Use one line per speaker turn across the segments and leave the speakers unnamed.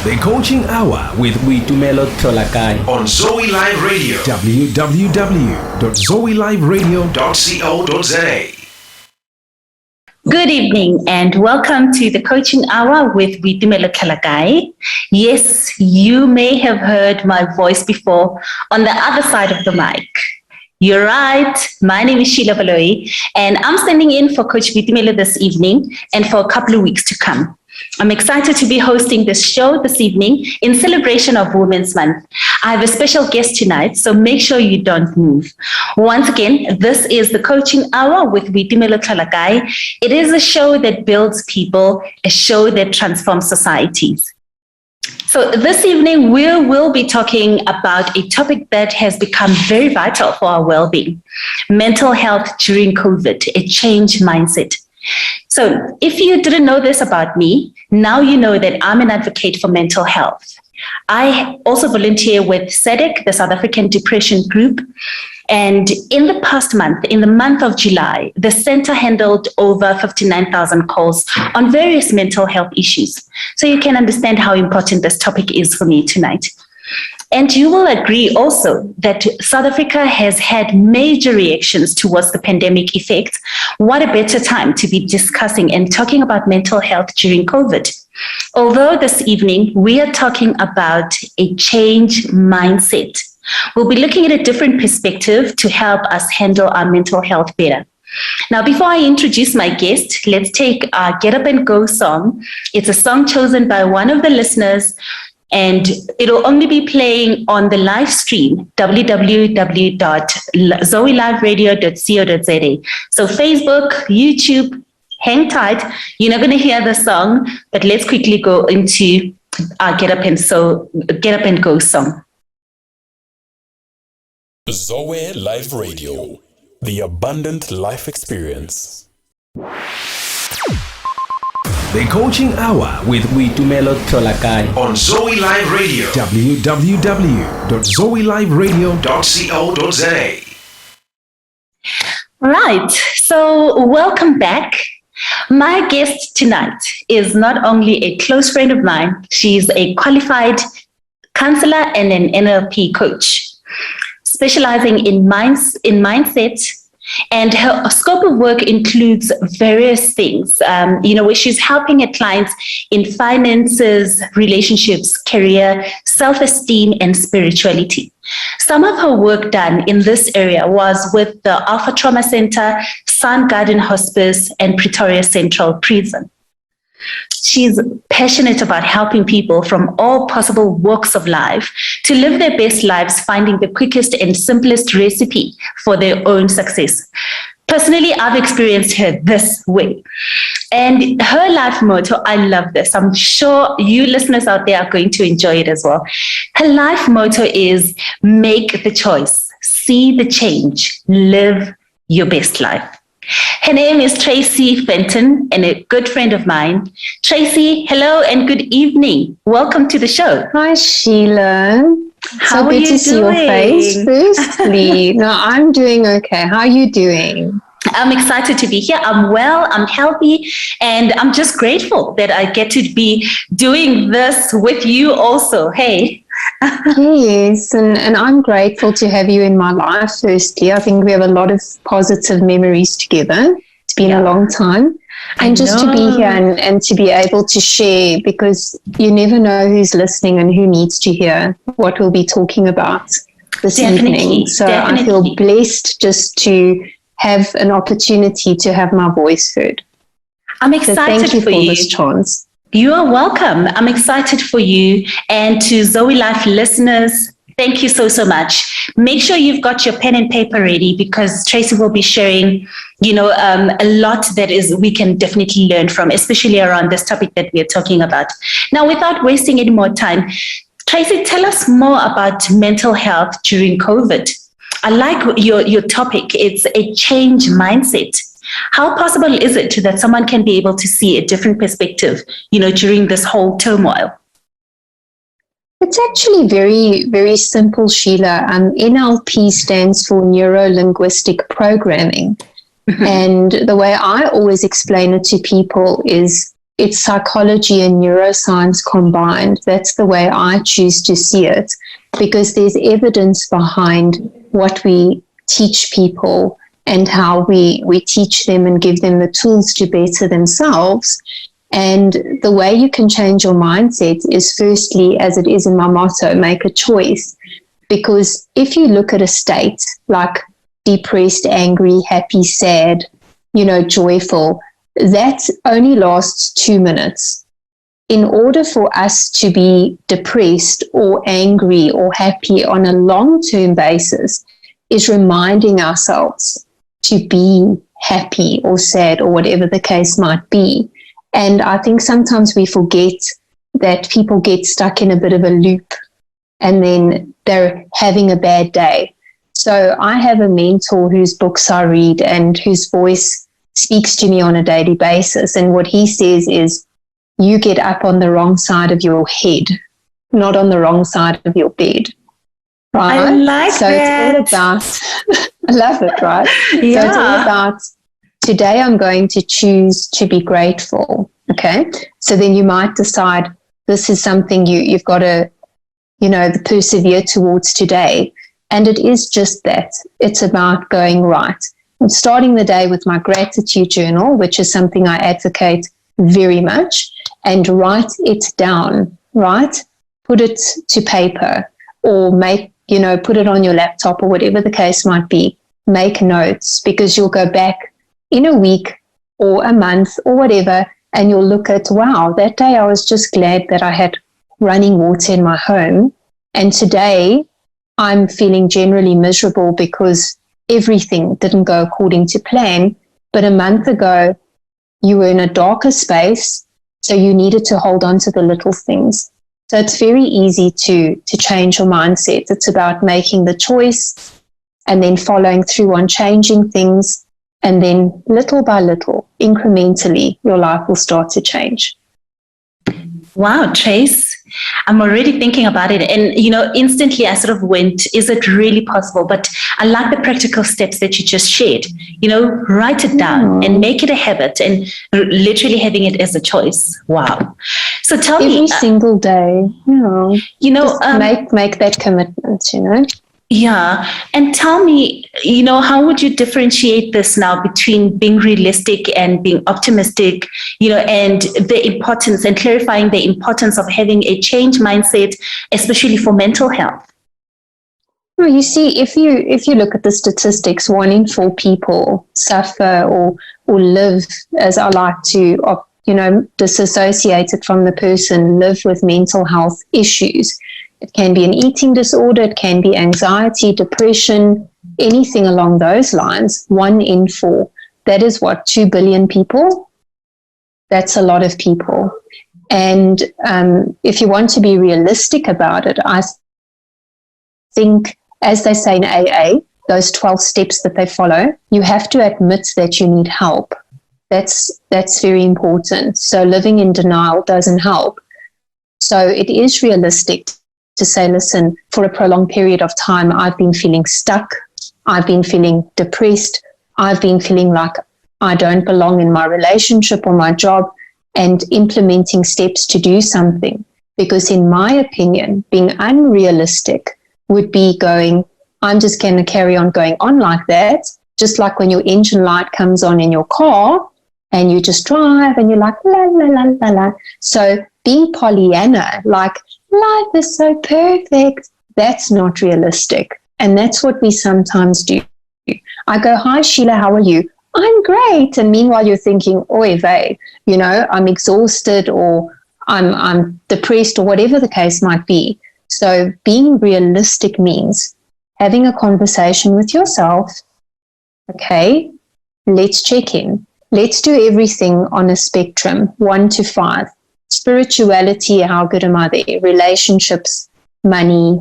The Coaching Hour with Boitumelo on Zoe Live Radio. www.zoeliveradio.co.za.
Good evening and welcome to the Coaching Hour with Boitumelo. Yes, you may have heard my voice before on the other side of the mic. You're right. My name is Sheila Baloyi and I'm standing in for Coach Boitumelo this evening and for a couple of weeks to come. I'm excited to be hosting this show this evening in celebration of Women's Month. I have a special guest tonight, so make sure you don't move. Once again, this is the Coaching Hour with Boitumelo. It is a show that builds people, a show that transforms societies. So this evening, we will be talking about a topic that has become very vital for our well-being, mental health during COVID, a change mindset. So if you didn't know this about me, now you know that I'm an advocate for mental health. I also volunteer with SADC, the South African Depression Group. And in the past month, in the month of July, the center handled over 59,000 calls on various mental health issues. So you can understand how important this topic is for me tonight. And you will agree also that South Africa has had major reactions towards the pandemic effects. What a better time to be discussing and talking about mental health during COVID. Although this evening we are talking about a change mindset, we'll be looking at a different perspective to help us handle our mental health better. Now, before I introduce my guest, let's take our Get Up and Go song. It's a song chosen by one of the listeners, and it'll only be playing on the live stream, www.zoeliveradio.co.za. So Facebook, YouTube, hang tight. You're not going to hear the song, but let's quickly go into our Get Up and Go song.
Zoe Live Radio, the abundant life experience.
The Coaching Hour with Boitumelo on Zoe Live Radio. www.zoeliveradio.co.za.
Right. So welcome back. My guest tonight is not only a close friend of mine, she's a qualified counselor and an NLP coach, specializing in mindset. And her scope of work includes various things, where she's helping her clients in finances, relationships, career, self-esteem, and spirituality. Some of her work done in this area was with the Alpha Trauma Center, Sun Garden Hospice, and Pretoria Central Prison. She's passionate about helping people from all possible walks of life to live their best lives, finding the quickest and simplest recipe for their own success. Personally, I've experienced her this way. And her life motto, I love this. I'm sure you listeners out there are going to enjoy it as well. Her life motto is make the choice, see the change, live your best life. Her name is Tracy Fenton and a good friend of mine. Tracy, hello and good evening. Welcome to the show.
Hi, Sheila.
How
so
are
good
you
to see your
doing?
face, firstly. No, I'm doing okay. How are you doing?
I'm excited to be here. I'm well, I'm healthy, and I'm just grateful that I get to be doing this with you also. Hey.
Yes, and I'm grateful to have you in my life, firstly. I think we have a lot of positive memories together. It's been a long time. And just to be here and to be able to share, because you never know who's listening and who needs to hear what we'll be talking about this evening. So I feel blessed just to have an opportunity to have my voice heard.
I'm excited
so thank you
for
this chance.
You are welcome. I'm excited for you. And to Zoe Life listeners, thank you so much. Make sure you've got your pen and paper ready because Tracy will be sharing, a lot that we can definitely learn from, especially around this topic that we are talking about. Now, without wasting any more time, Tracy, tell us more about mental health during COVID. I like your topic. It's a change mindset. How possible is it that someone can be able to see a different perspective, during this whole turmoil?
It's actually very, very simple, Sheila. NLP stands for Neuro-Linguistic Programming. And the way I always explain it to people is it's psychology and neuroscience combined. That's the way I choose to see it, because there's evidence behind what we teach people and how we teach them and give them the tools to better themselves. And the way you can change your mindset is, firstly, as it is in my motto, make a choice. Because if you look at a state like depressed, angry, happy, sad, joyful, that only lasts 2 minutes. In order for us to be depressed or angry or happy on a long-term basis, is reminding ourselves to be happy or sad or whatever the case might be. And I think sometimes we forget that people get stuck in a bit of a loop and then they're having a bad day. So I have a mentor whose books I read and whose voice speaks to me on a daily basis. And what he says is, you get up on the wrong side of your head, not on the wrong side of your bed. Right?
I like
so
that.
It's all about, I love it, right?
Yeah.
So it's all about, today I'm going to choose to be grateful. Okay. So then you might decide this is something you've got to, persevere towards today. And it is just that. It's about going right. I'm starting the day with my gratitude journal, which is something I advocate very much, and write it down, right? Put it to paper or put it on your laptop or whatever the case might be. Make notes, because you'll go back in a week or a month or whatever, and you'll look at, wow, that day I was just glad that I had running water in my home. And today I'm feeling generally miserable because everything didn't go according to plan. But a month ago, you were in a darker space, so you needed to hold on to the little things. So it's very easy to change your mindset. It's about making the choice and then following through on changing things. And then little by little, incrementally, your life will start to change.
Wow, Trace, I'm already thinking about it. And, instantly I sort of went, is it really possible? But I like the practical steps that you just shared. Write it down and make it a habit, and literally having it as a choice. Wow. So tell me.
Every single day, make that commitment,
Yeah. And tell me, how would you differentiate this now between being realistic and being optimistic, and the importance and clarifying the importance of having a change mindset, especially for mental health?
Well, you see, if you look at the statistics, 1 in 4 people suffer or live, as I like to, disassociate it from the person, live with mental health issues. It can be an eating disorder, it can be anxiety, depression, anything along those lines. 1 in 4. That is what, 2 billion people? That's a lot of people. And if you want to be realistic about it, I think, as they say in AA, those 12 steps that they follow, you have to admit that you need help. That's very important. So living in denial doesn't help. So it is realistic to say, listen, for a prolonged period of time, I've been feeling stuck. I've been feeling depressed. I've been feeling like I don't belong in my relationship or my job, and implementing steps to do something. Because in my opinion, being unrealistic would be going, I'm just going to carry on going on like that. Just like when your engine light comes on in your car and you just drive and you're like, la, la, la, la, la. So being Pollyanna, like, life is so perfect, that's not realistic. And that's what we sometimes do. I go, hi, Sheila, how are you? I'm great. And meanwhile, you're thinking, oy vey, I'm exhausted or I'm depressed or whatever the case might be. So being realistic means having a conversation with yourself. Okay, let's check in. Let's do everything on a spectrum, 1 to 5. Spirituality, how good am I there? Relationships, money,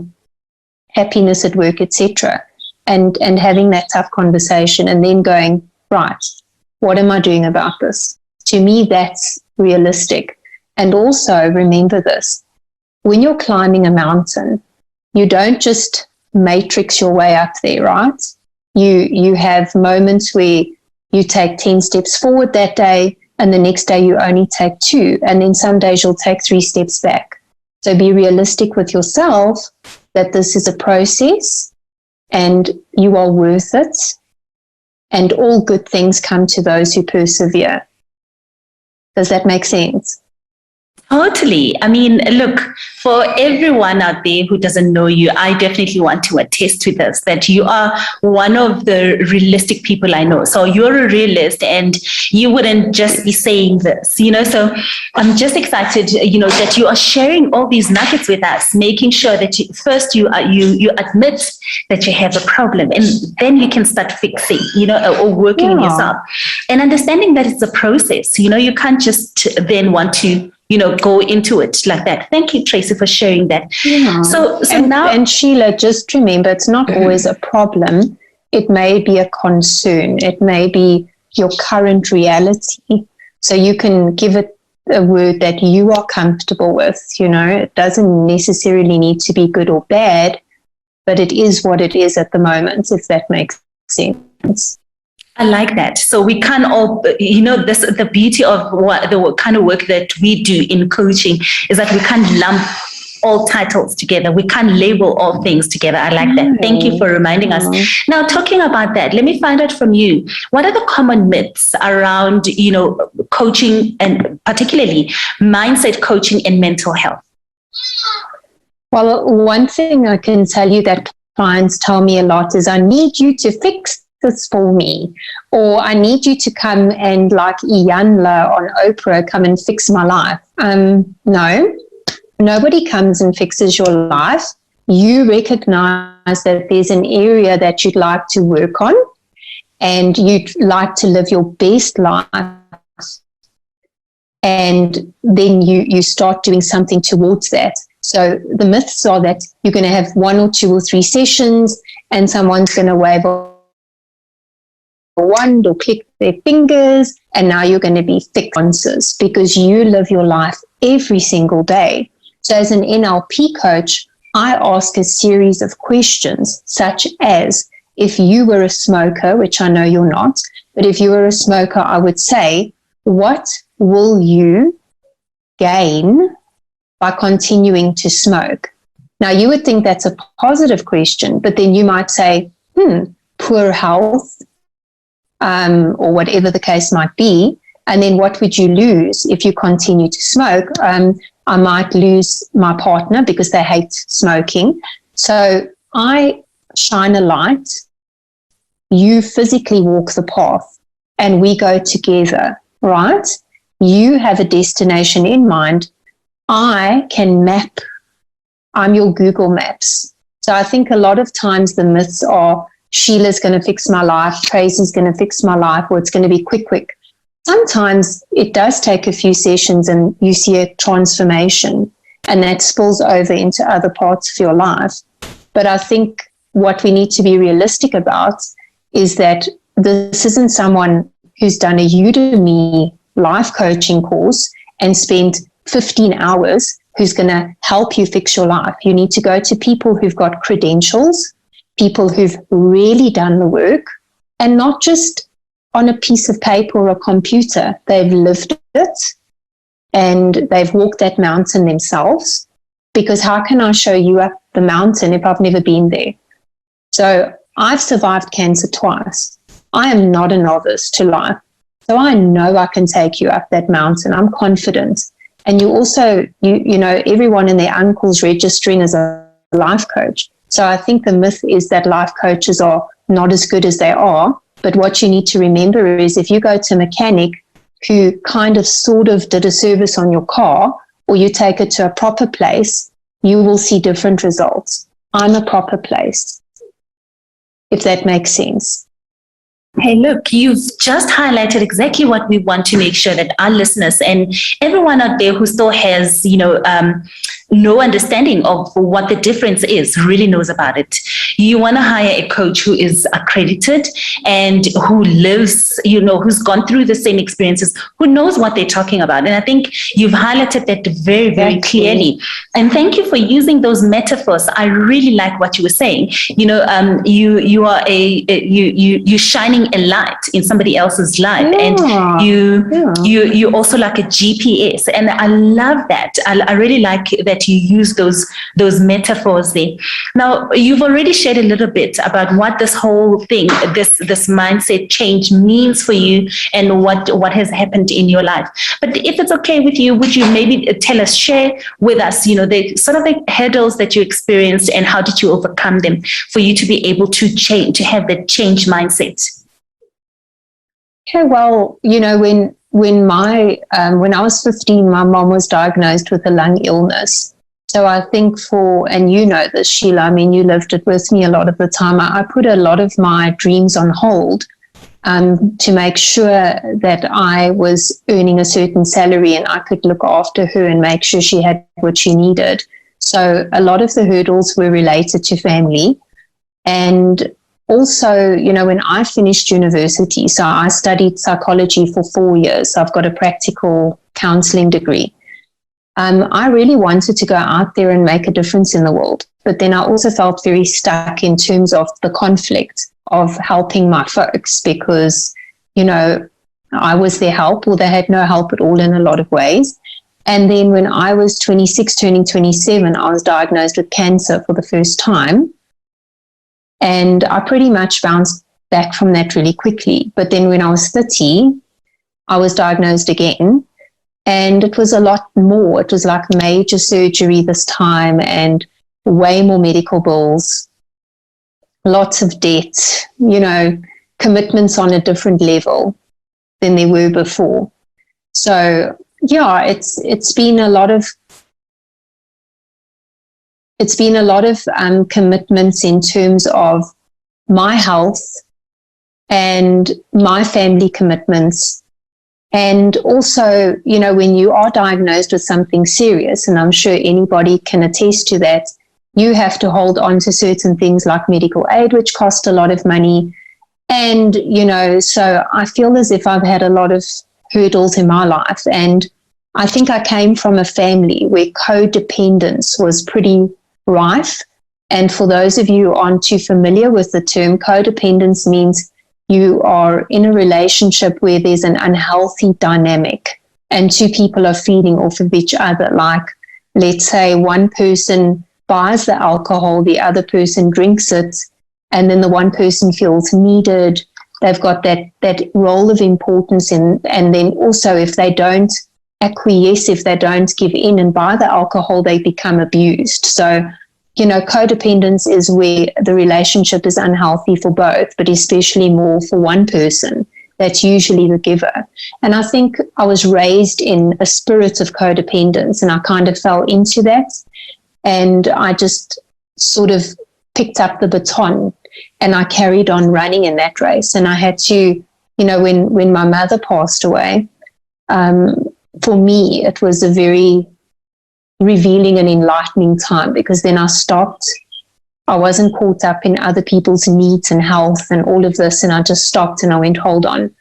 happiness at work, etc. And having that tough conversation and then going, right, what am I doing about this? To me, that's realistic. And also remember this, when you're climbing a mountain, you don't just matrix your way up there, right? You have moments where you take 10 steps forward that day, and the next day you only take 2, and then some days you'll take 3 steps back. So be realistic with yourself that this is a process and you are worth it, and all good things come to those who persevere. Does that make sense?
Totally. I mean, look, for everyone out there who doesn't know you, I definitely want to attest to this, that you are one of the realistic people I know. So you're a realist and you wouldn't just be saying this, so I'm just excited, that you are sharing all these nuggets with us, making sure that you admit that you have a problem, and then you can start fixing, or working on yourself, and understanding that it's a process. You can't just then want to go into it like that. Thank you, Tracy, for sharing that.
Yeah.
So now,
and Sheila, just remember, it's not always a problem. It may be a concern. It may be your current reality. So you can give it a word that you are comfortable with. It doesn't necessarily need to be good or bad, but it is what it is at the moment, if that makes sense.
I like that. So we can't all, the beauty of the kind of work that we do in coaching is that we can't lump all titles together. We can't label all things together. I like that. Thank you for reminding us. Now, talking about that, let me find out from you, what are the common myths around, coaching, and particularly mindset coaching and mental health?
Well, one thing I can tell you that clients tell me a lot is, I need you to fix this for me, or I need you to come and, like Iyanla on Oprah, come and fix my life. No, nobody comes and fixes your life. You recognize that there's an area that you'd like to work on and you'd like to live your best life, and then you start doing something towards that. So the myths are that you're going to have 1 or 2 or 3 sessions and someone's going to wave a wand or click their fingers, and now you're going to be fixed answers, because you live your life every single day. So as an NLP coach, I ask a series of questions, such as, if you were a smoker, which I know you're not, but if you were a smoker, I would say, what will you gain by continuing to smoke? Now, you would think that's a positive question, but then you might say, poor health, or whatever the case might be. And then what would you lose if you continue to smoke? I might lose my partner because they hate smoking. So I shine a light, you physically walk the path, and we go together, right? You have a destination in mind. I can map. I'm your Google Maps. So I think a lot of times the myths are, Sheila's going to fix my life, Tracy's going to fix my life, or it's going to be quick. Sometimes it does take a few sessions and you see a transformation, and that spills over into other parts of your life. But I think what we need to be realistic about is that this isn't someone who's done a Udemy life coaching course and spent 15 hours who's going to help you fix your life. You need to go to people who've got credentials, people who've really done the work, and not just on a piece of paper or a computer. They've lived it and they've walked that mountain themselves, because how can I show you up the mountain if I've never been there? So I've survived cancer twice. I am not a novice to life. So I know I can take you up that mountain. I'm confident. And you also, everyone and their uncle's registering as a life coach. So I think the myth is that life coaches are not as good as they are. But what you need to remember is, if you go to a mechanic who kind of sort of did a service on your car, or you take it to a proper place, you will see different results. I'm a proper place, if that makes sense.
Hey, look, you've just highlighted exactly what we want to make sure that our listeners and everyone out there who still has, no understanding of what the difference is, really knows about it. You want to hire a coach who is accredited and who lives, who's gone through the same experiences, who knows what they're talking about. And I think you've highlighted that very, very clearly. And thank you for using those metaphors. I really like what you were saying. You are you're shining shining a light in somebody else's life, and you also like a GPS. And I love that. I really like that you use those metaphors there. Now, you've already shared a little bit about what this whole thing, this mindset change means for you, and what has happened in your life. But if it's okay with you, would you maybe share with us, the sort of the hurdles that you experienced, and how did you overcome them for you to be able to change, to have that change mindset?
Okay, well, when I was 15, my mom was diagnosed with a lung illness. So I think and you know this, Sheila, I mean, you lived it with me a lot of the time. I put a lot of my dreams on hold to make sure that I was earning a certain salary and I could look after her and make sure she had what she needed. So a lot of the hurdles were related to family. And also, when I finished university, so I studied psychology for 4 years. So I've got a practical counseling degree. I really wanted to go out there and make a difference in the world. But then I also felt very stuck in terms of the conflict of helping my folks, because, I was their help, or they had no help at all in a lot of ways. And then when I was 26, turning 27, I was diagnosed with cancer for the first time. And I pretty much bounced back from that really quickly. But then when I was 30, I was diagnosed again. And it was a lot more. It was like major surgery this time, and way more medical bills, lots of debt, commitments on a different level than they were before. So yeah, it's been a lot of commitments in terms of my health and my family commitments. And also, when you are diagnosed with something serious, and I'm sure anybody can attest to that, you have to hold on to certain things like medical aid, which cost a lot of money. And, so I feel as if I've had a lot of hurdles in my life. And I think I came from a family where codependence was pretty rife. And for those of you who aren't too familiar with the term, codependence means you are in a relationship where there's an unhealthy dynamic and two people are feeding off of each other. Like, let's say one person buys the alcohol, the other person drinks it, and then the one person feels needed. They've got that role of importance in, and then also if they don't acquiesce, if they don't give in and buy the alcohol, they become abused. So, codependence is where the relationship is unhealthy for both, but especially more for one person. That's usually the giver. And I think I was raised in a spirit of codependence, and I kind of fell into that. And I just sort of picked up the baton and I carried on running in that race. And I had to, when my mother passed away, for me, it was a very revealing and enlightening time, because then I stopped. I wasn't caught up in other people's needs and health and all of this. And I just stopped and I went, hold on,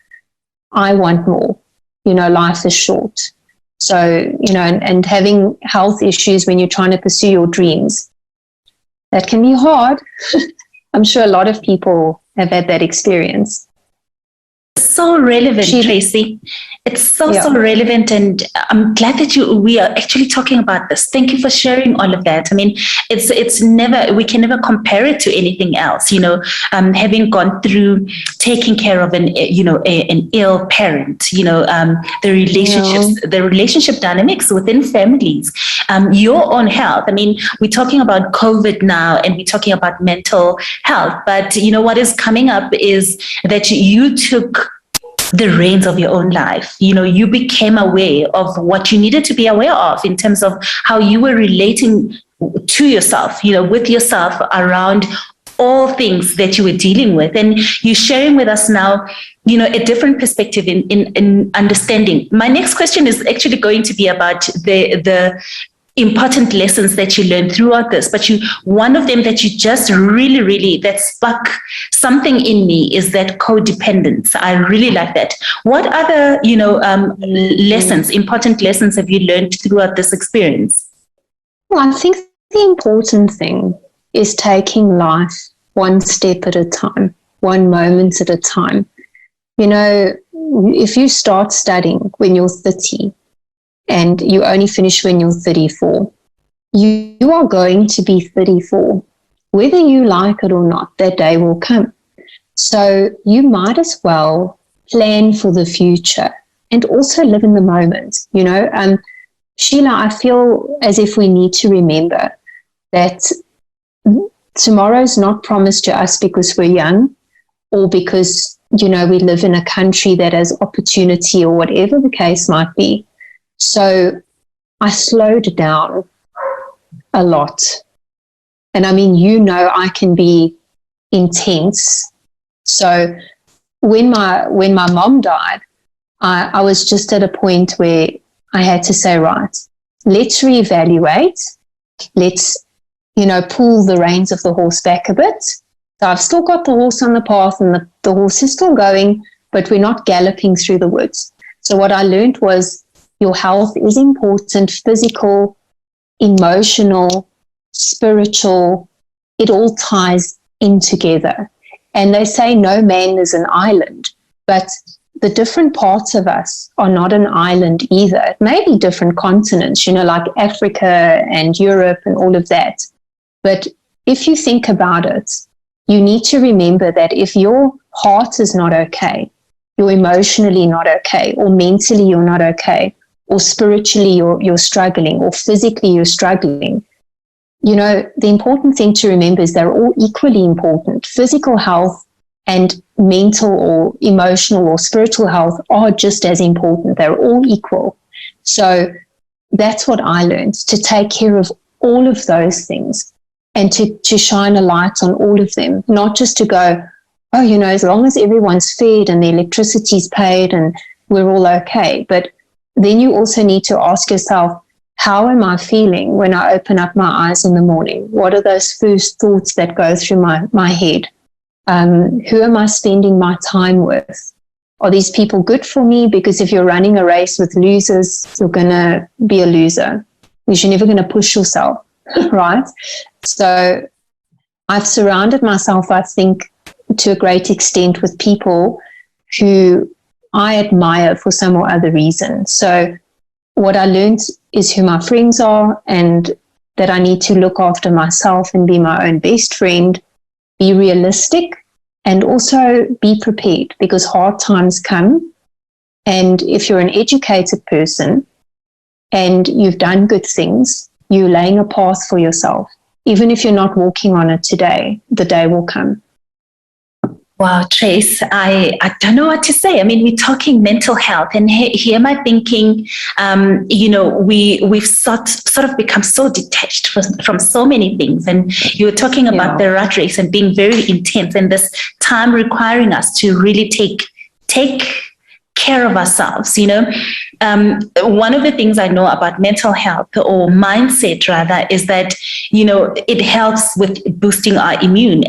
I want more. Life is short. So, and having health issues when you're trying to pursue your dreams, that can be hard. I'm sure a lot of people have had that experience.
So relevant, Tracy. It's so relevant, and I'm glad that we are actually talking about this. Thank you for sharing all of that. I mean, it's never, we can never compare it to anything else. Having gone through taking care of an ill parent, the relationship dynamics within families, your own health. I mean, we're talking about COVID now, and we're talking about mental health. But what is coming up is that you took the reins of your own life. You became aware of what you needed to be aware of in terms of how you were relating to yourself, with yourself around all things that you were dealing with. And you're sharing with us now, a different perspective in understanding. My next question is actually going to be about the important lessons that you learned throughout this, but one of them that you just really that spark something in me is that codependence. I really like that. What other lessons, important lessons, have you learned throughout this experience?
Well, I think the important thing is taking life one step at a time, one moment at a time. You know, if you start studying when you're 30 and you only finish when you're 34, you are going to be 34. Whether you like it or not, that day will come. So you might as well plan for the future and also live in the moment. You know, Sheila, I feel as if we need to remember that tomorrow's not promised to us because we're young or because, you know, we live in a country that has opportunity or whatever the case might be. So I slowed down a lot. And I mean, you know, I can be intense. So when my mom died, I was just at a point where I had to say, right, let's reevaluate. Let's, you know, pull the reins of the horse back a bit. So I've still got the horse on the path and the horse is still going, but we're not galloping through the woods. So what I learned was your health is important, physical, emotional, spiritual, it all ties in together. And they say no man is an island, but the different parts of us are not an island either. It may be different continents, you know, like Africa and Europe and all of that. But if you think about it, you need to remember that if your heart is not okay, you're emotionally not okay, or mentally you're not okay, or spiritually you're struggling, or physically you're struggling, you know, the important thing to remember is they're all equally important. Physical health and mental or emotional or spiritual health are just as important. They're all equal. So that's what I learned, to take care of all of those things and to shine a light on all of them, not just to go, oh, you know, as long as everyone's fed and the electricity's paid and we're all okay. But then you also need to ask yourself, how am I feeling when I open up my eyes in the morning? What are those first thoughts that go through my head? Who am I spending my time with? Are these people good for me? Because if you're running a race with losers, you're going to be a loser because you're never going to push yourself, right? So I've surrounded myself, I think, to a great extent with people who I admire for some or other reason. So what I learned is who my friends are and that I need to look after myself and be my own best friend, be realistic, and also be prepared because hard times come. And if you're an educated person and you've done good things, you're laying a path for yourself. Even if you're not walking on it today, the day will come.
Wow, Trace, I don't know what to say. I mean, we're talking mental health, and here am I thinking, you know, we've sort of become so detached from so many things. And you were talking about the rat race and being very intense, and this time requiring us to really take care of ourselves. You know, one of the things I know about mental health or mindset rather is that, you know, it helps with boosting our immune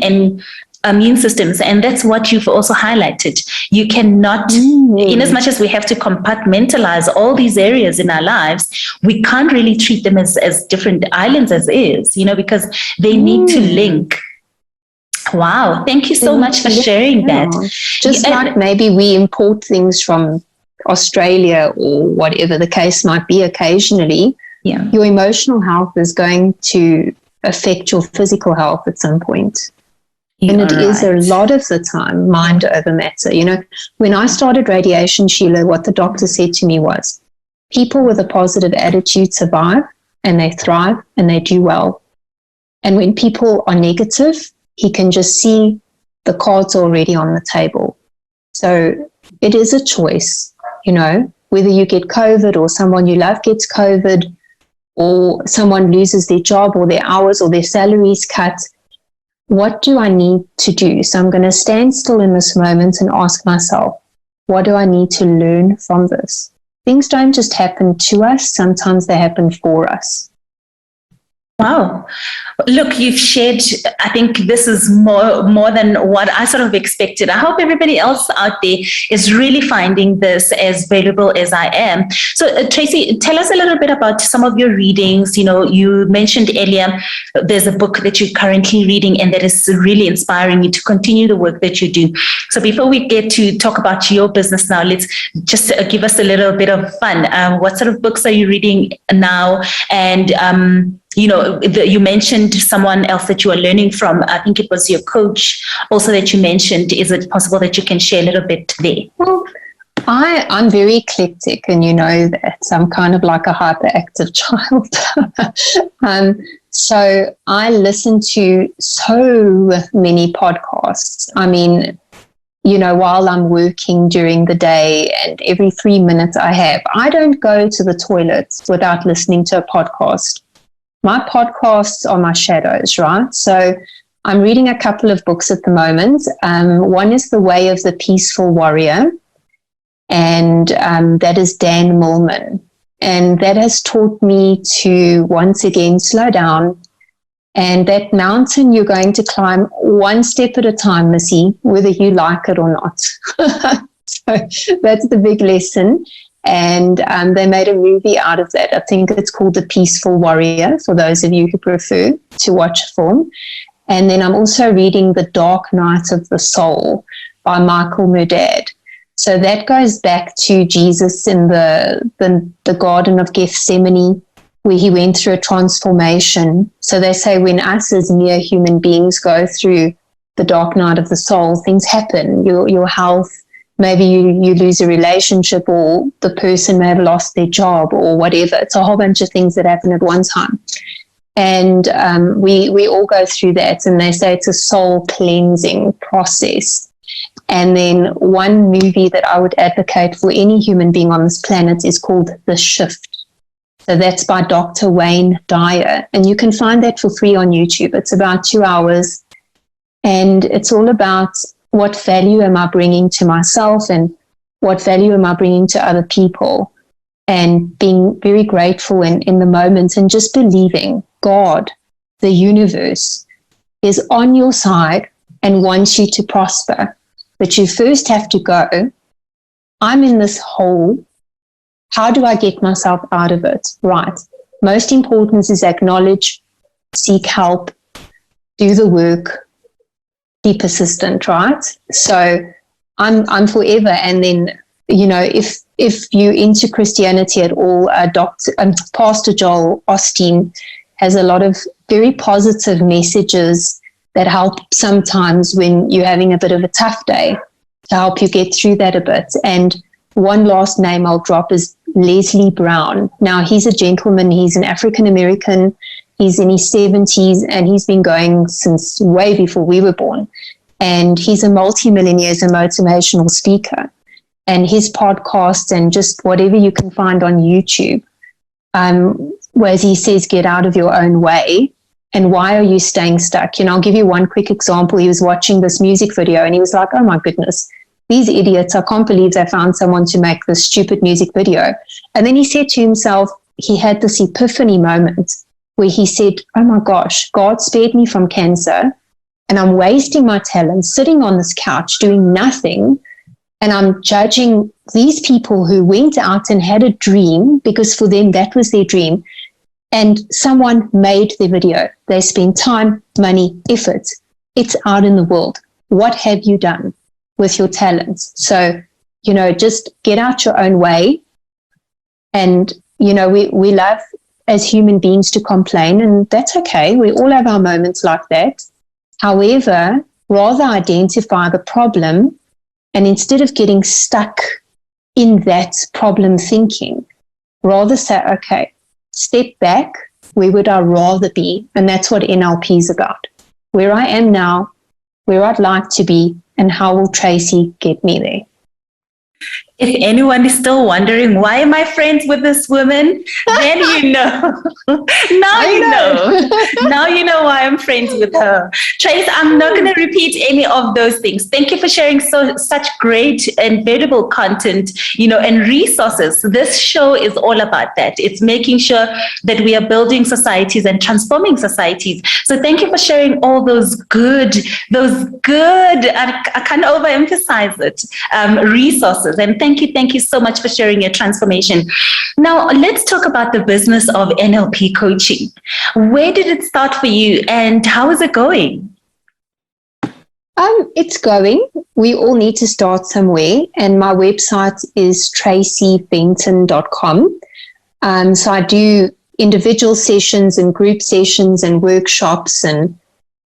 systems. And that's what you've also highlighted. You cannot, in as much as we have to compartmentalize all these areas in our lives, we can't really treat them as different islands as is, you know, because they need to link. Wow. Thank you so much for sharing that.
Just like maybe we import things from Australia or whatever the case might be occasionally, your emotional health is going to affect your physical health at some point. And it is a lot of the time mind over matter. You know, when I started radiation, Sheila, what the doctor said to me was, people with a positive attitude survive and they thrive and they do well. And when people are negative, he can just see the cards already on the table. So it is a choice, you know, whether you get COVID or someone you love gets COVID or someone loses their job or their hours or their salaries cut. What do I need to do? So I'm going to stand still in this moment and ask myself, what do I need to learn from this? Things don't just happen to us. Sometimes they happen for us.
Wow. Look, you've shared, I think this is more than what I sort of expected. I hope everybody else out there is really finding this as valuable as I am. So, Tracy, tell us a little bit about some of your readings. You know, you mentioned earlier there's a book that you're currently reading and that is really inspiring you to continue the work that you do. So before we get to talk about your business now, let's just give us a little bit of fun. What sort of books are you reading now? And, you know, you mentioned someone else that you are learning from. I think it was your coach also that you mentioned. Is it possible that you can share a little bit there?
Well, I'm very eclectic, and you know that. I'm kind of like a hyperactive child. So I listen to so many podcasts. I mean, you know, while I'm working during the day, and every 3 minutes I don't go to the toilet without listening to a podcast. My podcasts are my shadows, right? So I'm reading a couple of books at the moment. One is The Way of the Peaceful Warrior, and that is Dan Millman. And that has taught me to once again slow down. And that mountain you're going to climb one step at a time, Missy, whether you like it or not. So that's the big lesson. And they made a movie out of that. I think it's called The Peaceful Warrior, for those of you who prefer to watch a film. And then I'm also reading The Dark Night of the Soul by Michael Murdad. So that goes back to Jesus in the Garden of Gethsemane, where he went through a transformation. So they say when us as mere human beings go through the dark night of the soul, things happen. Your health, maybe you lose a relationship, or the person may have lost their job, or whatever. It's a whole bunch of things that happen at one time. And we all go through that, and they say it's a soul cleansing process. And then one movie that I would advocate for any human being on this planet is called The Shift. So that's by Dr. Wayne Dyer. And you can find that for free on YouTube. It's about 2 hours. And it's all about what value am I bringing to myself, and what value am I bringing to other people, and being very grateful in the moment, and just believing God, the universe, is on your side and wants you to prosper. But you first have to go, I'm in this hole. How do I get myself out of it? Right. Most important is acknowledge, seek help, do the work, be persistent, right? So I'm forever. And then, you know, if you're into Christianity at all, Pastor Joel Osteen has a lot of very positive messages that help sometimes when you're having a bit of a tough day, to help you get through that a bit. And one last name I'll drop is Leslie Brown. Now, he's a gentleman. He's an African-American. He's in his 70s, and he's been going since way before we were born. And he's a multi-millionaire as a motivational speaker. And his podcasts and just whatever you can find on YouTube, where he says, get out of your own way. And why are you staying stuck? You know, I'll give you one quick example. He was watching this music video and he was like, oh my goodness, these idiots, I can't believe they found someone to make this stupid music video. And then he said to himself, he had this epiphany moment where he said, oh my gosh, God spared me from cancer, and I'm wasting my talent sitting on this couch doing nothing. And I'm judging these people who went out and had a dream, because for them that was their dream. And someone made the video. They spent time, money, effort. It's out in the world. What have you done with your talents? So, you know, just get out your own way. And, you know, we love as human beings to complain, and that's okay. We all have our moments like that. However, rather identify the problem, and instead of getting stuck in that problem thinking, rather say, okay, step back, where would I rather be? And that's what NLP is about. Where I am now, where I'd like to be, and how will Tracy get me there?
If anyone is still wondering, why am I friends with this woman? Then you know. Now you know why I'm friends with her. Trace, I'm not going to repeat any of those things. Thank you for sharing such great and valuable content, and resources. This show is all about that. It's making sure that we are building societies and transforming societies. So thank you for sharing all those good, I can't overemphasize it, resources. And thank you so much for sharing your transformation. Now, let's talk about the business of NLP coaching. Where did it start for you and how is it going?
It's going. We all need to start somewhere. And my website is tracybenton.com. So I do individual sessions and group sessions and workshops and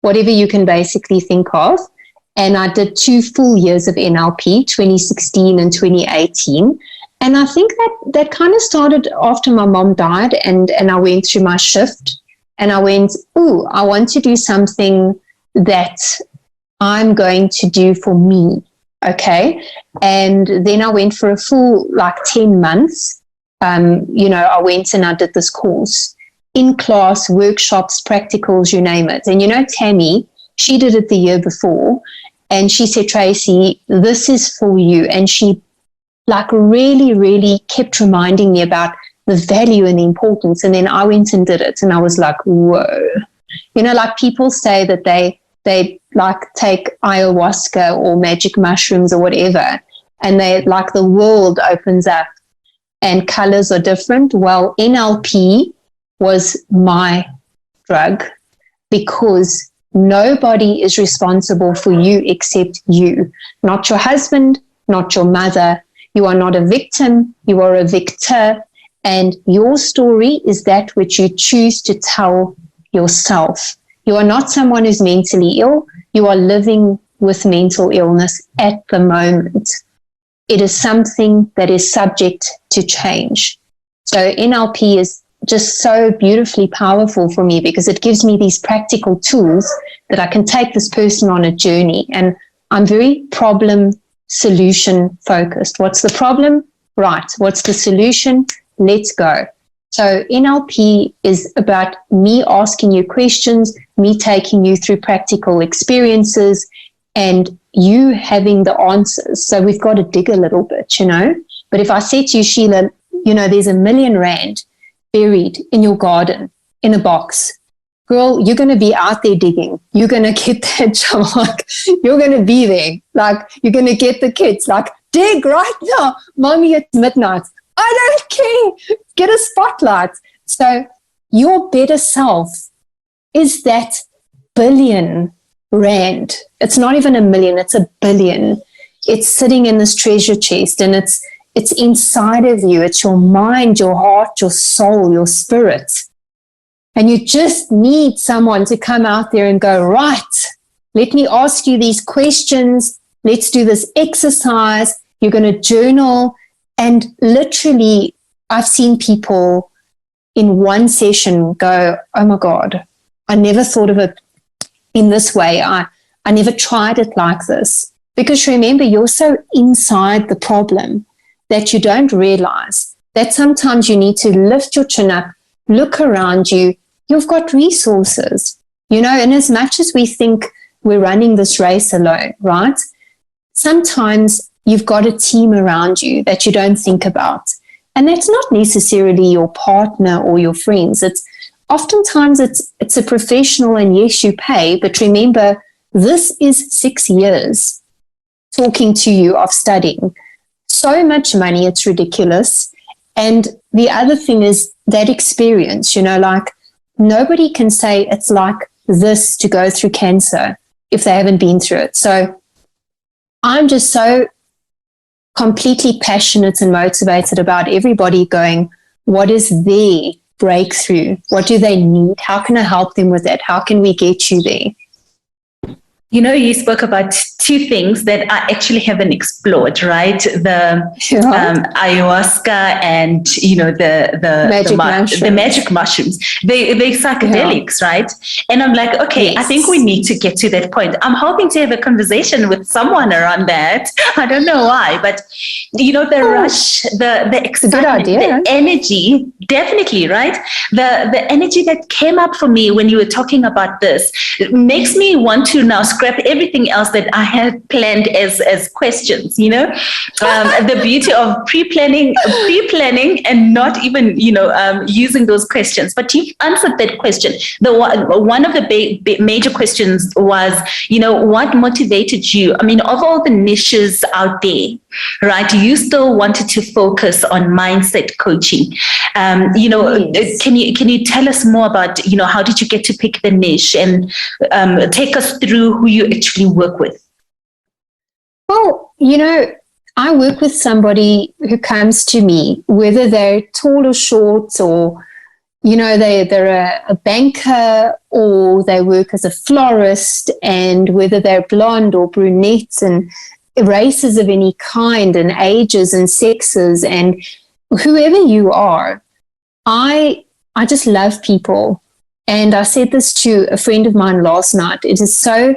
whatever you can basically think of. And I did 2 full years of NLP, 2016 and 2018. And I think that kind of started after my mom died and I went through my shift and I went, I want to do something that I'm going to do for me. Okay. And then I went for a full 10 months. I went and I did this course in class, workshops, practicals, you name it. And Tammy, she did it the year before. And she said, Tracy, this is for you. And she really, really kept reminding me about the value and the importance. And then I went and did it. And I was like, whoa. People say that they take ayahuasca or magic mushrooms or whatever. And the world opens up and colors are different. Well, NLP was my drug because nobody is responsible for you except you, not your husband, not your mother. You are not a victim, you are a victor, and your story is that which you choose to tell yourself. You are not someone who's mentally ill, you are living with mental illness at the moment. It is something that is subject to change. So NLP is just so beautifully powerful for me because it gives me these practical tools that I can take this person on a journey. And I'm very problem solution focused. What's the problem? Right. What's the solution? Let's go. So NLP is about me asking you questions, me taking you through practical experiences and you having the answers. So we've got to dig a little bit, But if I say to you, Sheila, there's R1 million buried in your garden in a box. Girl, you're going to be out there digging. You're going to get that job. You're going to be there. You're going to get the kids. Dig right now. Mommy, it's midnight. I don't care. Get a spotlight. So your better self is that R1 billion. It's not even R1 million. It's R1 billion. It's sitting in this treasure chest and it's inside of you. It's your mind, your heart, your soul, your spirit. And you just need someone to come out there and go, right, let me ask you these questions. Let's do this exercise. You're going to journal. And literally, I've seen people in one session go, oh my God, I never thought of it in this way. I never tried it like this. Because remember, you're so inside the problem that you don't realize that sometimes you need to lift your chin up, look around you. You've got resources, and as much as we think we're running this race alone, right? Sometimes you've got a team around you that you don't think about. And that's not necessarily your partner or your friends. Oftentimes it's a professional and yes, you pay, but remember, this is 6 years talking to you of studying. So much money, it's ridiculous. And the other thing is that experience, nobody can say it's like this to go through cancer if they haven't been through it. So I'm just so completely passionate and motivated about everybody going, what is their breakthrough? What do they need? How can I help them with that? How can we get you there?
You spoke about two things that I actually haven't explored, right? The ayahuasca and the magic mushrooms. They psychedelics, right? And I'm like, okay, yes. I think we need to get to that point. I'm hoping to have a conversation with someone around that. I don't know why, but the rush, the excitement, the energy, definitely, right? The energy that came up for me when you were talking about this, it makes me want to now scrap everything else that I had planned as questions, the beauty of pre-planning and not even, using those questions. But you've answered that question. One of the major questions was, what motivated you? I mean, of all the niches out there, right, you still wanted to focus on mindset coaching. Yes. Can you tell us more about, how did you get to pick the niche, and take us through who you actually work with?
Well, I work with somebody who comes to me, whether they're tall or short, or, they're a banker, or they work as a florist, and whether they're blonde or brunette, and races of any kind, and ages and sexes, and whoever you are, I just love people. And I said this to a friend of mine last night. It is so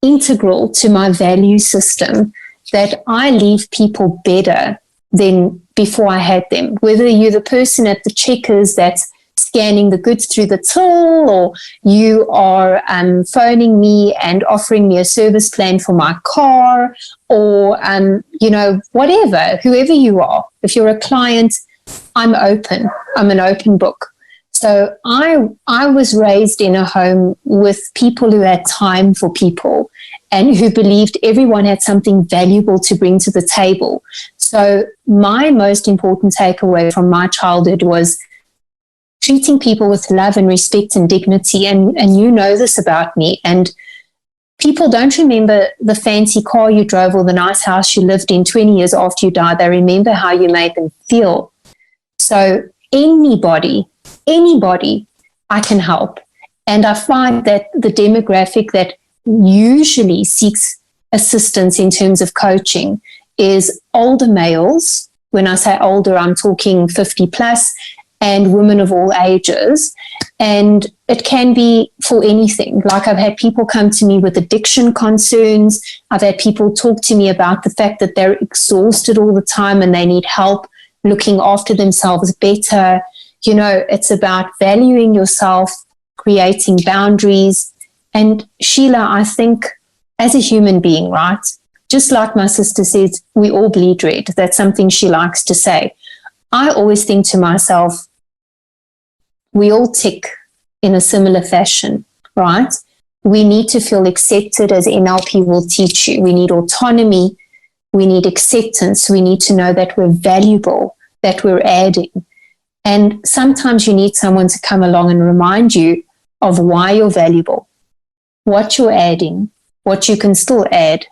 integral to my value system that I leave people better than before I had them. Whether you're the person at the Checkers that's scanning the goods through the till, or you are phoning me and offering me a service plan for my car, or, whatever, whoever you are. If you're a client, I'm open. I'm an open book. So I was raised in a home with people who had time for people and who believed everyone had something valuable to bring to the table. So my most important takeaway from my childhood was treating people with love and respect and dignity. And you know this about me. And people don't remember the fancy car you drove or the nice house you lived in 20 years after you died. They remember how you made them feel. So anybody I can help. And I find that the demographic that usually seeks assistance in terms of coaching is older males. When I say older, I'm talking 50 plus, and women of all ages. And it can be for anything. Like, I've had people come to me with addiction concerns. I've had people talk to me about the fact that they're exhausted all the time and they need help looking after themselves better. It's about valuing yourself, creating boundaries. And Sheila, I think as a human being, right, just like my sister says, we all bleed red. That's something she likes to say. I always think to myself, we all tick in a similar fashion, right? We need to feel accepted, as NLP will teach you. We need autonomy. We need acceptance. We need to know that we're valuable, that we're adding. And sometimes you need someone to come along and remind you of why you're valuable, what you're adding, what you can still add.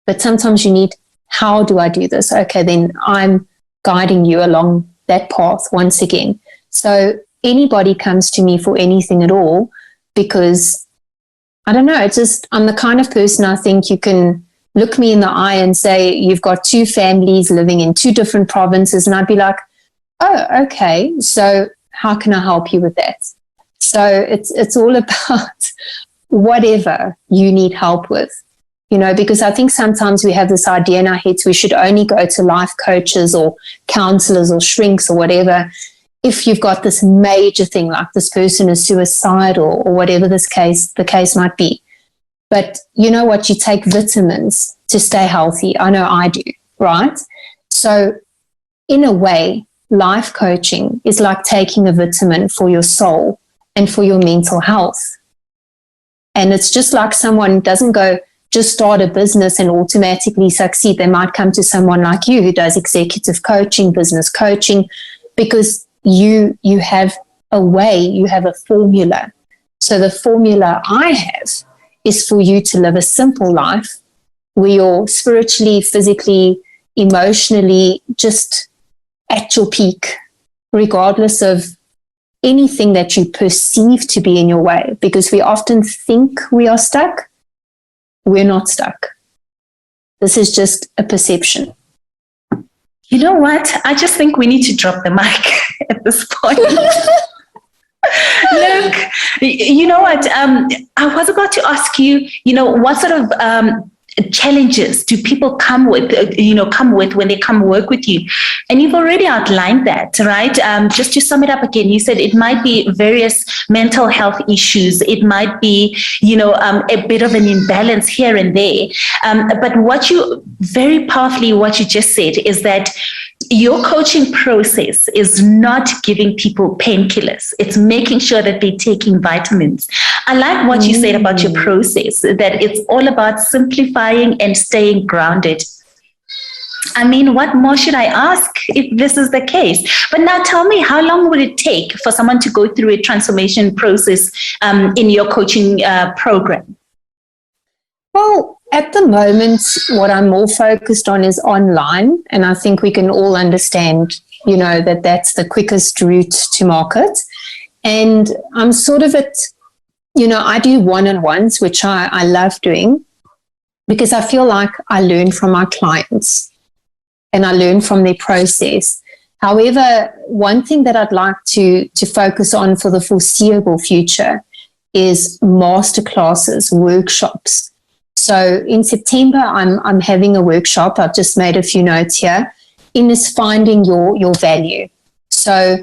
But sometimes you need, how do I do this? Okay, then I'm guiding you along that path once again. So anybody comes to me for anything at all, because I don't know, it's just, I'm the kind of person I think you can look me in the eye and say, you've got two families living in two different provinces. And I'd be like, oh, okay, so how can I help you with that? So it's all about whatever you need help with, because I think sometimes we have this idea in our heads we should only go to life coaches or counselors or shrinks or whatever if you've got this major thing, like this person is suicidal or whatever the case might be. But you know what? You take vitamins to stay healthy. I know I do, right? So in a way, life coaching is like taking a vitamin for your soul and for your mental health. And it's just like someone doesn't go just start a business and automatically succeed. They might come to someone like you who does executive coaching, business coaching, because you have a way, you have a formula. So the formula I have is for you to live a simple life where you're spiritually, physically, emotionally just at your peak, regardless of anything that you perceive to be in your way, because we often think we are stuck, we're not stuck. This is just a perception.
You know what? I just think we need to drop the mic at this point. Look, you know what? I was about to ask you, what sort of challenges do people come with when they come work with you? And you've already outlined that, right? Just to sum it up again, you said it might be various mental health issues. It might be, a bit of an imbalance here and there. But what you just said is that your coaching process is not giving people painkillers. It's making sure that they're taking vitamins. I like what you said about your process, that it's all about simplifying and staying grounded. I mean, what more should I ask if this is the case? But now tell me, how long would it take for someone to go through a transformation process in your coaching program?
Well, at the moment, what I'm more focused on is online. And I think we can all understand, that that's the quickest route to market. And I'm sort of I do one-on-ones, which I love doing, because I feel like I learn from my clients and I learn from their process. However, one thing that I'd like to focus on for the foreseeable future is masterclasses, workshops. So in September, I'm having a workshop. I've just made a few notes here. Is finding your value. So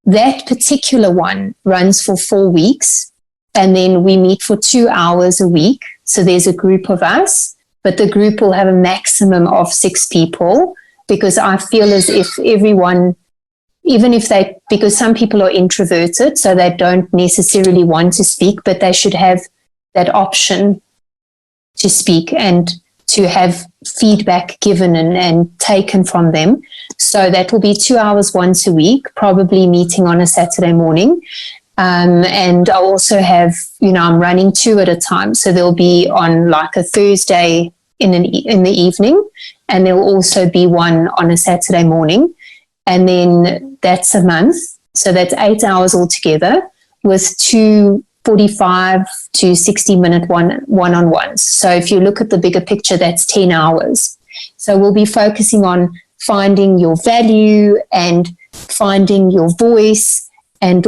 that particular one runs for 4 weeks, and then we meet for 2 hours a week. So there's a group of us, but the group will have a maximum of 6 people, because I feel as if everyone, because some people are introverted, so they don't necessarily want to speak, but they should have that option to speak and to have feedback given and taken from them. So that will be 2 hours once a week, probably meeting on a Saturday morning. And I'll also have, I'm running 2 at a time. So there'll be on like a Thursday in the evening, and there'll also be one on a Saturday morning. And then that's a month. So that's 8 hours altogether, with 2 45 to 60-minute one-on-ones. So if you look at the bigger picture, that's 10 hours. So we'll be focusing on finding your value and finding your voice, and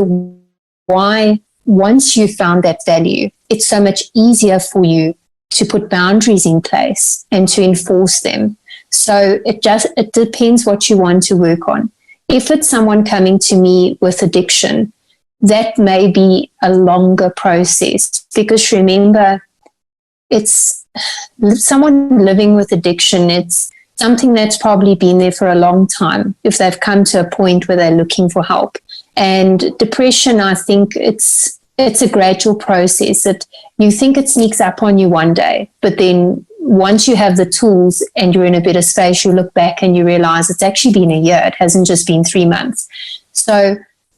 why, once you've found that value, it's so much easier for you to put boundaries in place and to enforce them. So it depends what you want to work on. If it's someone coming to me with addiction, that may be a longer process, because remember, it's someone living with addiction. It's something that's probably been there for a long time if they've come to a point where they're looking for help. And depression, I think it's a gradual process that you think it sneaks up on you one day, but then once you have the tools and you're in a better space, you look back and you realize it's actually been a year. It hasn't just been 3 months. So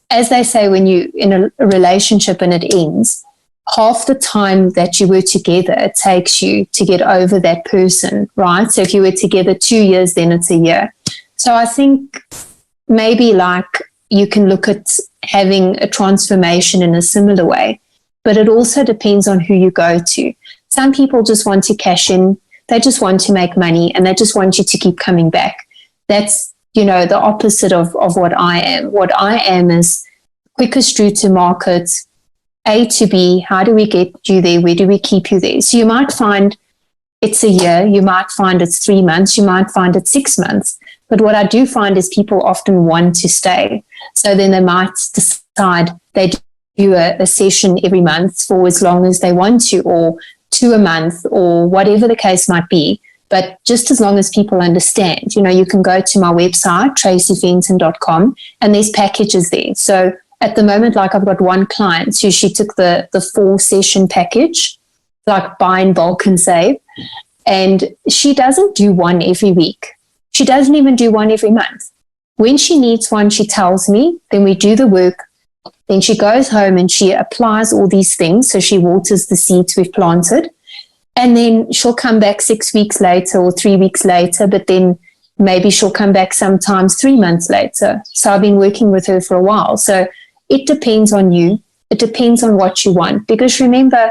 as they say, when you're in a relationship and it ends, half the time that you were together, it takes you to get over that person, right? So if you were together 2 years, then it's a year. So I think maybe like you can look at having a transformation in a similar way, but it also depends on who you go to. Some people just want to cash in. They just want to make money, and they just want you to keep coming back. That's, the opposite of what I am. What I am is quickest route to market, A to B. How do we get you there? Where do we keep you there? So you might find it's a year. You might find it's 3 months. You might find it's 6 months. But what I do find is people often want to stay. So then they might decide they do a session every month for as long as they want to, or 2 a month, or whatever the case might be. But just as long as people understand, you can go to my website, tracyfenton.com, and there's packages there. So at the moment, like I've got one client who she took the 4-session package, like buy in bulk and save. And she doesn't do one every week. She doesn't even do one every month. When she needs one, she tells me, then we do the work. Then she goes home and she applies all these things. So she waters the seeds we've planted. And then she'll come back 6 weeks later or 3 weeks later, but then maybe she'll come back sometimes 3 months later. So I've been working with her for a while. So it depends on you. It depends on what you want. Because remember,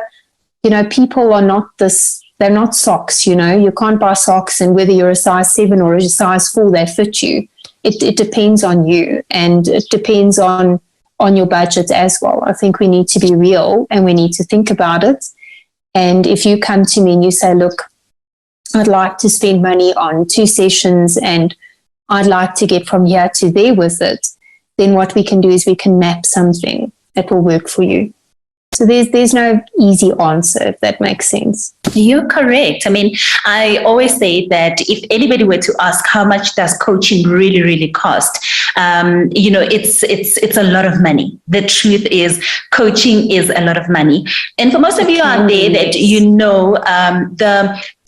people are not this, they're not socks, you know. You can't buy socks and whether you're a size 7 or a size 4, they fit you. It depends on you, and it depends on your budget as well. I think we need to be real and we need to think about it. And if you come to me and you say, look, I'd like to spend money on 2 sessions and I'd like to get from here to there with it, then what we can do is we can map something that will work for you. So there's no easy answer, if that makes sense.
You're correct. I mean, I always say that if anybody were to ask how much does coaching really, really cost, it's a lot of money. The truth is, coaching is a lot of money. And for most of you out there that you know,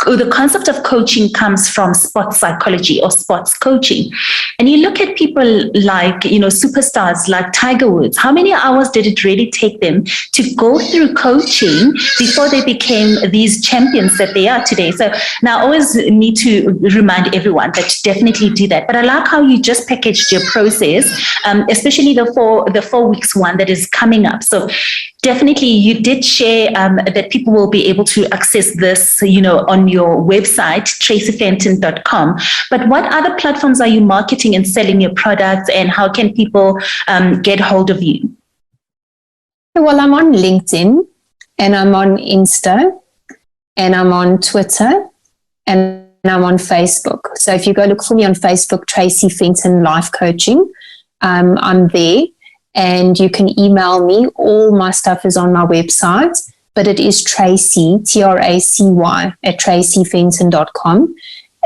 the concept of coaching comes from sports psychology or sports coaching. And you look at people like, superstars like Tiger Woods. How many hours did it really take them to go through coaching before they became these champions that they are today? So now I always need to remind everyone that definitely do that. But I like how you just packaged your process, especially the 4 weeks one that is coming up. So definitely you did share that people will be able to access this, on your website, tracyfenton.com. But what other platforms are you marketing and selling your products, and how can people get hold of you?
Well, I'm on LinkedIn, and I'm on Insta, and I'm on Twitter, and I'm on Facebook. So if you go look for me on Facebook, Tracy Fenton Life Coaching, I'm there. And you can email me. All my stuff is on my website, but it is Tracy, Tracy, at tracyfenton.com.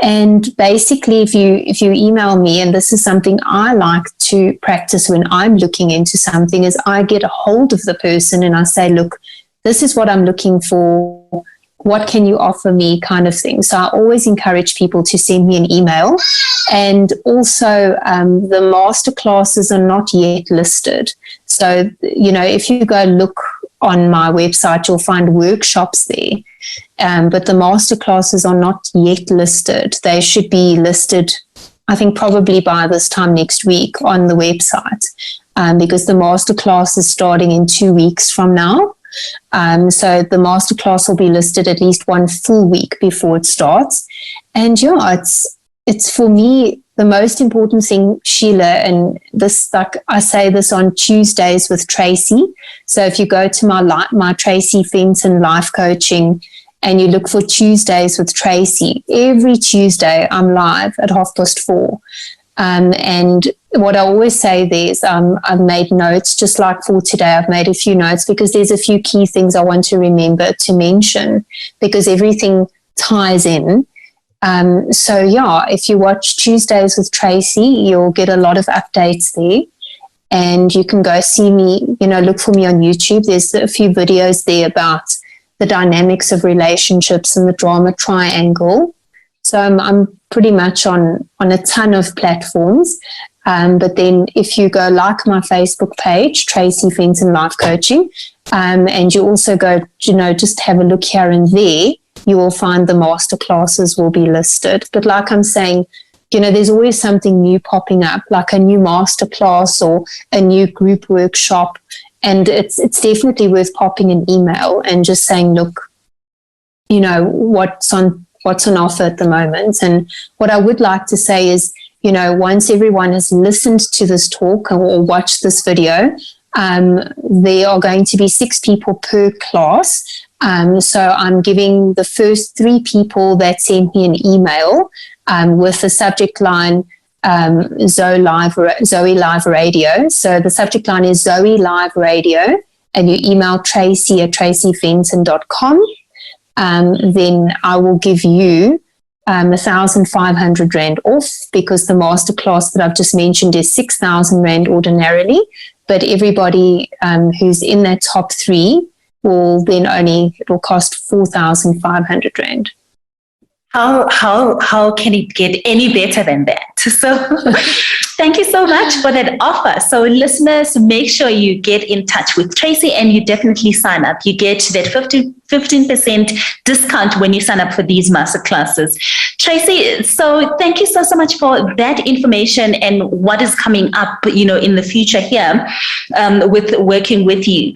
And basically, if you email me, and this is something I like to practice when I'm looking into something, is I get a hold of the person and I say, look, this is what I'm looking for. What can you offer me, kind of thing. So I always encourage people to send me an email. And also the masterclasses are not yet listed. So, if you go look on my website, you'll find workshops there. But the masterclasses are not yet listed. They should be listed, I think, probably by this time next week on the website, because the masterclass is starting in 2 weeks from now. So the masterclass will be listed at least 1 full week before it starts. And it's for me the most important thing, Sheila, and this, like I say this on Tuesdays with Tracy. So if you go to my Tracy Fenton Life Coaching and you look for Tuesdays with Tracy, every Tuesday I'm live at 4:30. And what I always say there is I've made notes, just like for today, I've made a few notes because there's a few key things I want to remember to mention because everything ties in. If you watch Tuesdays with Tracy, you'll get a lot of updates there. And you can go see me, look for me on YouTube. There's a few videos there about the dynamics of relationships and the drama triangle. So I'm pretty much on a ton of platforms. But then if you go like my Facebook page, Tracy Fenton Life Coaching, and you also go, just have a look here and there, you will find the masterclasses will be listed. But like I'm saying, there's always something new popping up, like a new masterclass or a new group workshop. And it's definitely worth popping an email and just saying, look, what's on offer at the moment. And what I would like to say is, once everyone has listened to this talk or watched this video, there are going to be 6 people per class. So I'm giving the first 3 people that send me an email with the subject line Zoe Live Radio. So the subject line is Zoe Live Radio, and you email Tracy at tracyfenton.com. Then I will give you 1,500 Rand off because the masterclass that I've just mentioned is 6,000 Rand ordinarily, but everybody who's in that top 3 will then it will cost 4,500 Rand.
How can it get any better than that? So thank you so much for that offer. So listeners, make sure you get in touch with Tracy and you definitely sign up. You get that 15% discount when you sign up for these masterclasses. Tracy, so thank you so much for that information and what is coming up, in the future here with working with you.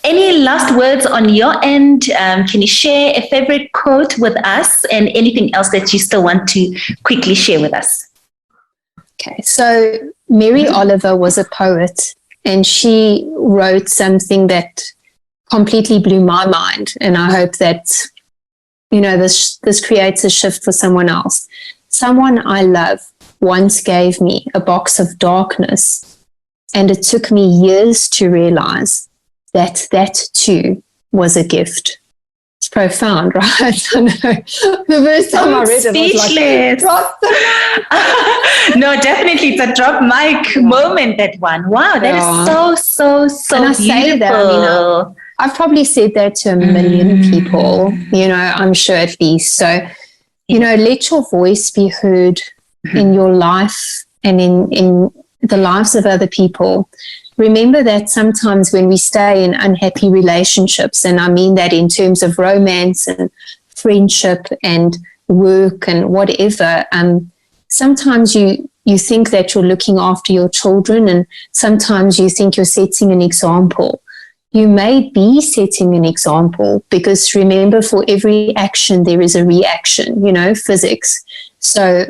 Any last words on your end? Can you share a favorite quote with us and anything else that you still want to quickly share with us?
Okay, so Mary Oliver was a poet, and she wrote something that completely blew my mind, and I hope that, you know, this creates a shift for someone else. Someone I love once gave me a box of darkness, and it took me years to realize that too was a gift. It's profound, right? I know. The first time I read it, I was like, drop the mic.
No, definitely, it's a drop mic moment, that one. Wow, that is so
and I
beautiful.
say that, I mean, I've probably said that to a million people, you know, I'm sure at least. So, you know, let your voice be heard in your life and in the lives of other people. Remember that sometimes when we stay in unhappy relationships, and I mean that in terms of romance and friendship and work and whatever, sometimes you think that you're looking after your children, and sometimes you think you're setting an example. You may be setting an example, because remember, for every action there is a reaction, you know, physics. So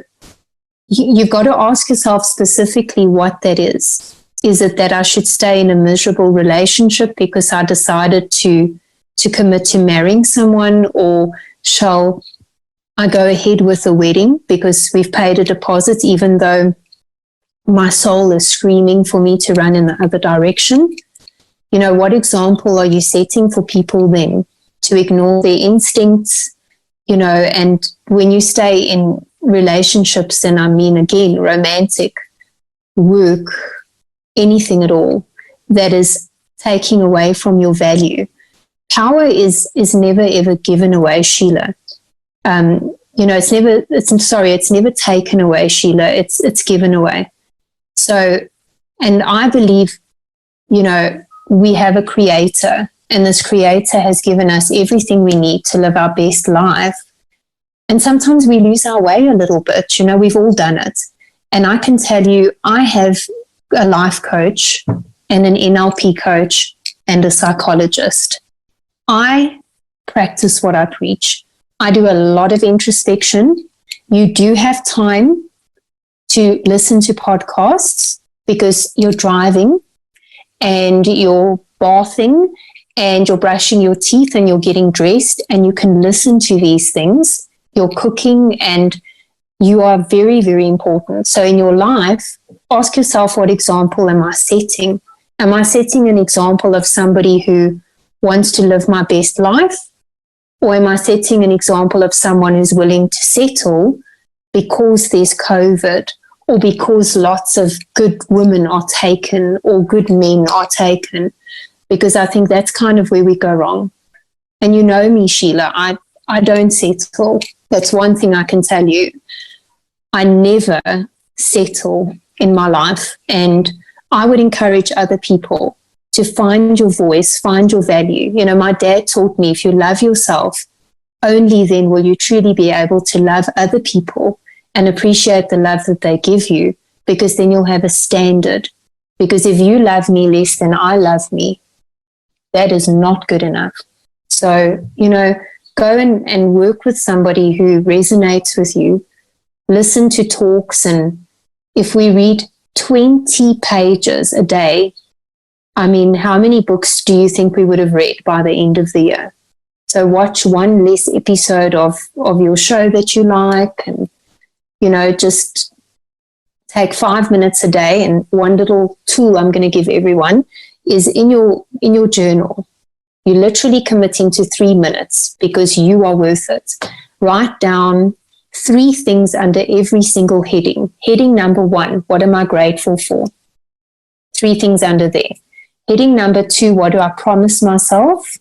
you've got to ask yourself specifically what that is. Is it that I should stay in a miserable relationship because I decided to commit to marrying someone, or shall I go ahead with the wedding because we've paid a deposit, even though my soul is screaming for me to run in the other direction? You know, what example are you setting for people then, to ignore their instincts? You know, and when you stay in relationships, and I mean, again, romantic, work, anything at all that is taking away from your value. Power is never ever given away, Sheila. You know, it's never taken away, Sheila. It's given away. So, and I believe, you know, we have a creator, and this creator has given us everything we need to live our best life. And sometimes we lose our way a little bit. You know, we've all done it. And I can tell you, I have a life coach and an NLP coach and a psychologist. I practice what I preach. I do a lot of introspection. You do have time to listen to podcasts because you're driving and you're bathing and you're brushing your teeth and you're getting dressed, and you can listen to these things. You're cooking, and you are very, very important. So in your life, ask yourself, what example am I setting? Am I setting an example of somebody who wants to live my best life? Or am I setting an example of someone who's willing to settle because there's COVID, or because lots of good women are taken or good men are taken? Because I think that's kind of where we go wrong. And you know me, Sheila, I don't settle. That's one thing I can tell you. I never settle in my life, and I would encourage other people to find your voice, find your value. You know, my dad taught me, if you love yourself, only then will you truly be able to love other people and appreciate the love that they give you, because then you'll have a standard. Because if you love me less than I love me, that is not good enough. So, you know, go and work with somebody who resonates with you. Listen to talks, and if we read 20 pages a day, I mean, how many books do you think we would have read by the end of the year? So watch one less episode of your show that you like, and, you know, just take 5 minutes a day. And one little tool I'm going to give everyone is in your journal. You're literally committing to 3 minutes because you are worth it. Write down 3 things under every single heading. Heading number 1, what am I grateful for? 3 things under there. Heading number 2, what do I promise myself?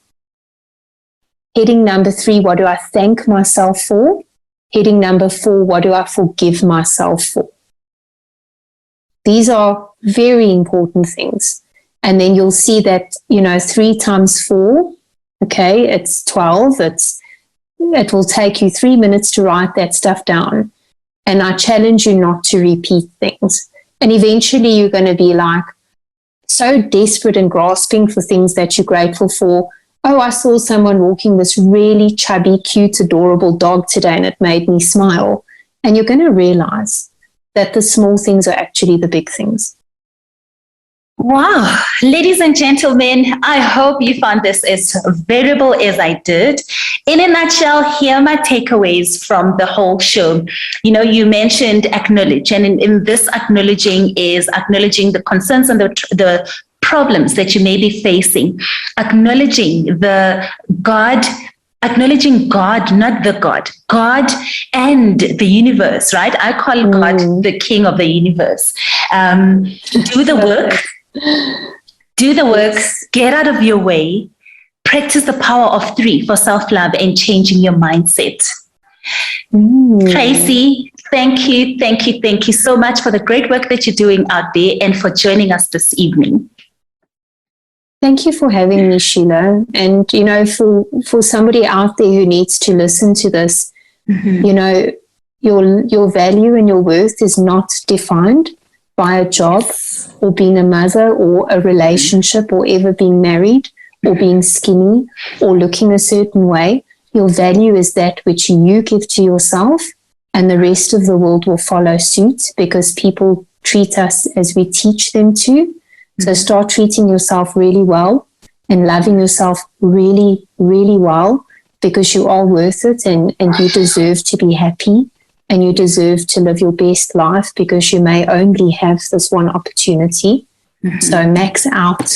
Heading number 3, what do I thank myself for? Heading number 4, what do I forgive myself for? These are very important things. And then you'll see that, you know, 3 times 4, okay, it's 12. It will take you 3 minutes to write that stuff down. And I challenge you not to repeat things. And eventually you're going to be like, so desperate and grasping for things that you're grateful for. Oh, I saw someone walking this really chubby, cute, adorable dog today and it made me smile. And you're going to realize that the small things are actually the big things.
Wow. Ladies and gentlemen, I hope you found this as valuable as I did. In a nutshell, here are my takeaways from the whole show. You mentioned acknowledge, and in this acknowledging is acknowledging the concerns and the problems that you may be facing, acknowledging God, not the God and the universe, right? I call God the king of the universe. Do the work. Do the work, get out of your way, practice the power of 3 for self-love and changing your mindset. Tracy, thank you so much for the great work that you're doing out there and for joining us this evening.
Thank you for having me, Sheila. And, for somebody out there who needs to listen to this, your value and your worth is not defined by a job or being a mother or a relationship or ever being married or being skinny or looking a certain way. Your value is that which you give to yourself, and the rest of the world will follow suit because people treat us as we teach them to. So start treating yourself really well and loving yourself really, really well, because you are worth it and you deserve to be happy. And you deserve to live your best life because you may only have this one opportunity. So max out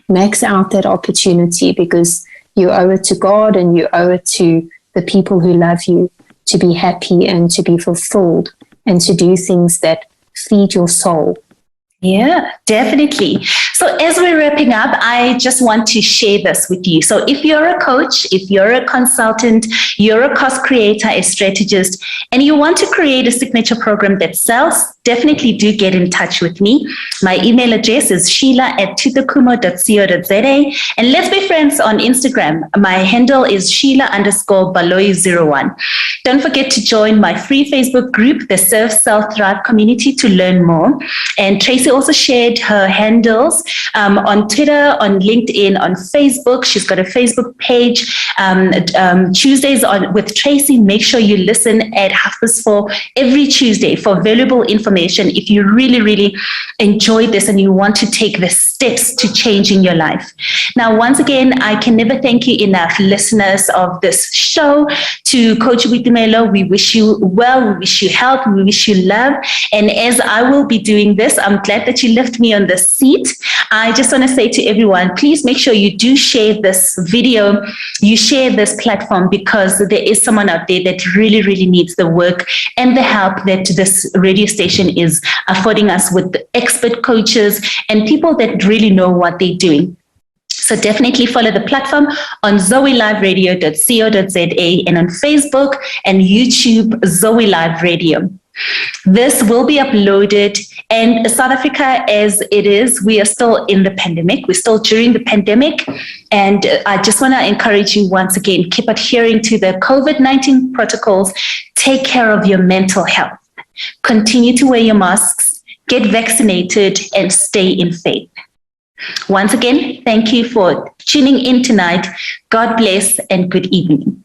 that opportunity, because you owe it to God and you owe it to the people who love you to be happy and to be fulfilled and to do things that feed your soul.
Yeah, definitely. So as we're wrapping up, I just want to share this with you. So if you're a coach, if you're a consultant, you're a course creator, a strategist, and you want to create a signature program that sells, definitely do get in touch with me. My email address is sheila@tutokumo.co.za. And let's be friends on Instagram. My handle is Sheila_Baloyi01. Don't forget to join my free Facebook group, the Serve Self Thrive community, to learn more. And Tracy also shared her handles on Twitter, on LinkedIn, on Facebook. She's got a Facebook page. Tuesdays with Tracy. Make sure you listen at 4:30 every Tuesday for valuable information if you really, really enjoy this and you want to take the steps to changing your life. Now, once again, I can never thank you enough, listeners of this show. To Coach Boitumelo, we wish you well, we wish you health, we wish you love. And as I will be doing this, I'm glad that you left me on the seat. I just want to say to everyone, please make sure you do share this video, you share this platform, because there is someone out there that really, really needs the work and the help that this radio station is affording us with expert coaches and people that really know what they're doing. So definitely follow the platform on zoeliveradio.co.za and on Facebook and YouTube, Zoe Live Radio. This will be uploaded, and South Africa, as it is, we are still in the pandemic. We're still during the pandemic. And I just want to encourage you once again, keep adhering to the COVID-19 protocols. Take care of your mental health. Continue to wear your masks, get vaccinated, and stay in faith. Once again, thank you for tuning in tonight. God bless and good evening.